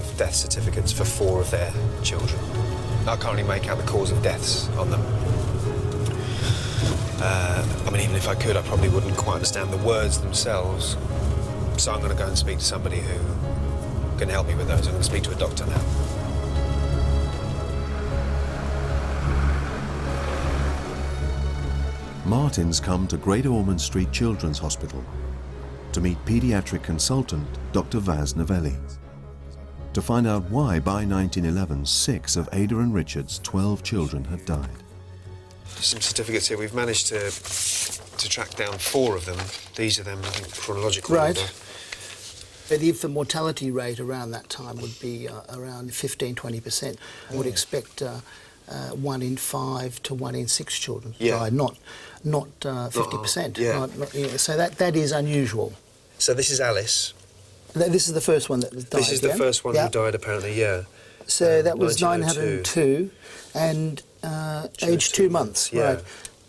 have death certificates for 4 of their children. I can't really make out the cause of deaths on them. I mean, even if I could, I probably wouldn't quite understand the words themselves. So I'm going to go and speak to somebody who can help me with those. I'm going to speak to a doctor now. Martin's come to Great Ormond Street Children's Hospital to meet paediatric consultant Dr. Vaz Novelli, to find out why by 1911 6 of Ada and Richard's 12 children had died. Some certificates here. We've managed to track down 4 of them. These are them, I think, chronological right. order. The infant mortality rate around that time would be around 15–20%. I would expect 1 in 5 to 1 in 6 children died, not 50%. So that is unusual. So this is Alice. This is the first one that died. This is the first one who died, apparently. Yeah. So that was 902, and aged 2 months, right?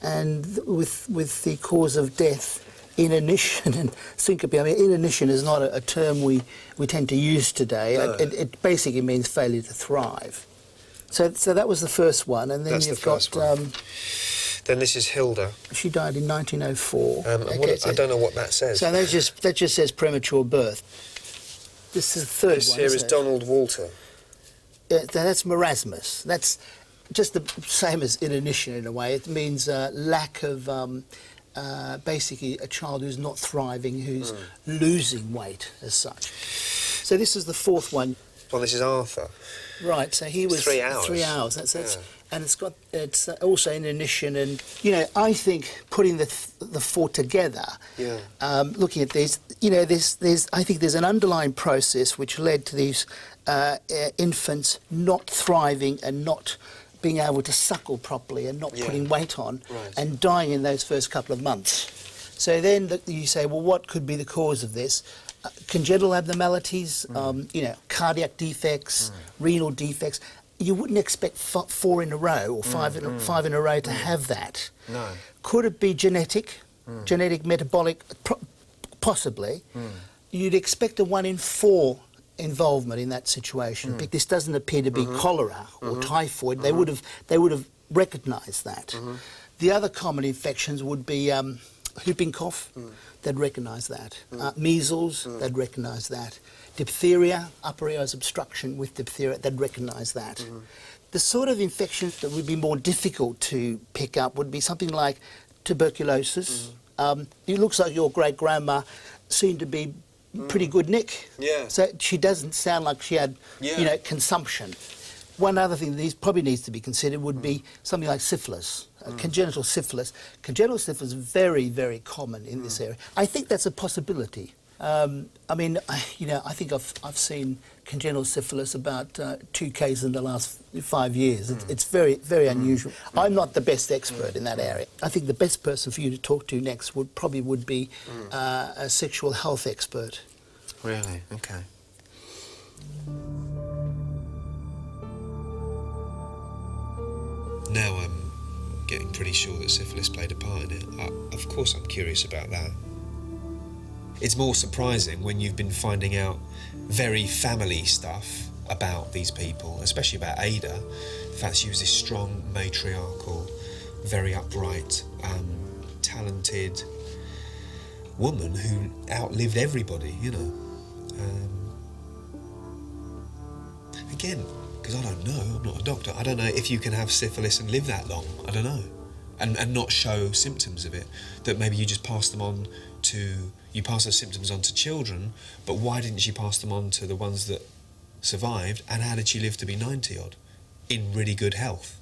And with the cause of death, inanition and syncope. I mean, inanition is not a term we tend to use today. No. It basically means failure to thrive. So that was the first one, and then That's you've got. Then this is Hilda. She died in 1904. I don't know what that says. So that just says premature birth. This is the third one. This here is Donald Walter. That's marasmus. That's just the same as inanition in a way. It means lack of, basically, a child who's not thriving, who's losing weight as such. So this is the 4th one. Well, this is Arthur. Right, so he was 3 hours. 3 hours. That's and it's also inanition, and I think putting the 4 together, looking at these, I think there's an underlying process which led to these infants not thriving and not being able to suckle properly and not putting weight on and dying in those first couple of months. So then you say, well, what could be the cause of this? Congenital abnormalities, cardiac defects, renal defects. You wouldn't expect 4 in a row or 5 in a row to have that. No. Could it be genetic? Genetic, metabolic? Possibly. You'd expect a 1 in 4 involvement in that situation. This doesn't appear to be cholera or typhoid. They would have recognised that. The other common infections would be whooping cough. They'd recognise that. Measles, they'd recognise that. Diphtheria, upper airways obstruction with diphtheria, they'd recognise that. The sort of infections that would be more difficult to pick up would be something like tuberculosis. It looks like your great-grandma seemed to be pretty good nick. Yeah. So she doesn't sound like she had, consumption. One other thing that probably needs to be considered would be something like syphilis, congenital syphilis. Congenital syphilis is very, very common in this area. I think that's a possibility. I mean, I think I've seen congenital syphilis about 2 cases in the last 5 years. It's very, very unusual. I'm not the best expert in that area. I think the best person for you to talk to next would be a sexual health expert. Really? Okay. Now I'm getting pretty sure that syphilis played a part in it. Of course I'm curious about that. It's more surprising when you've been finding out very family stuff about these people, especially about Ada. The fact she was this strong, matriarchal, very upright, talented woman who outlived everybody, Again, because I don't know, I'm not a doctor, I don't know if you can have syphilis and live that long. I don't know. And not show symptoms of it. That maybe you just pass them on you pass those symptoms on to children, but why didn't she pass them on to the ones that survived, and how did she live to be 90 odd in really good health?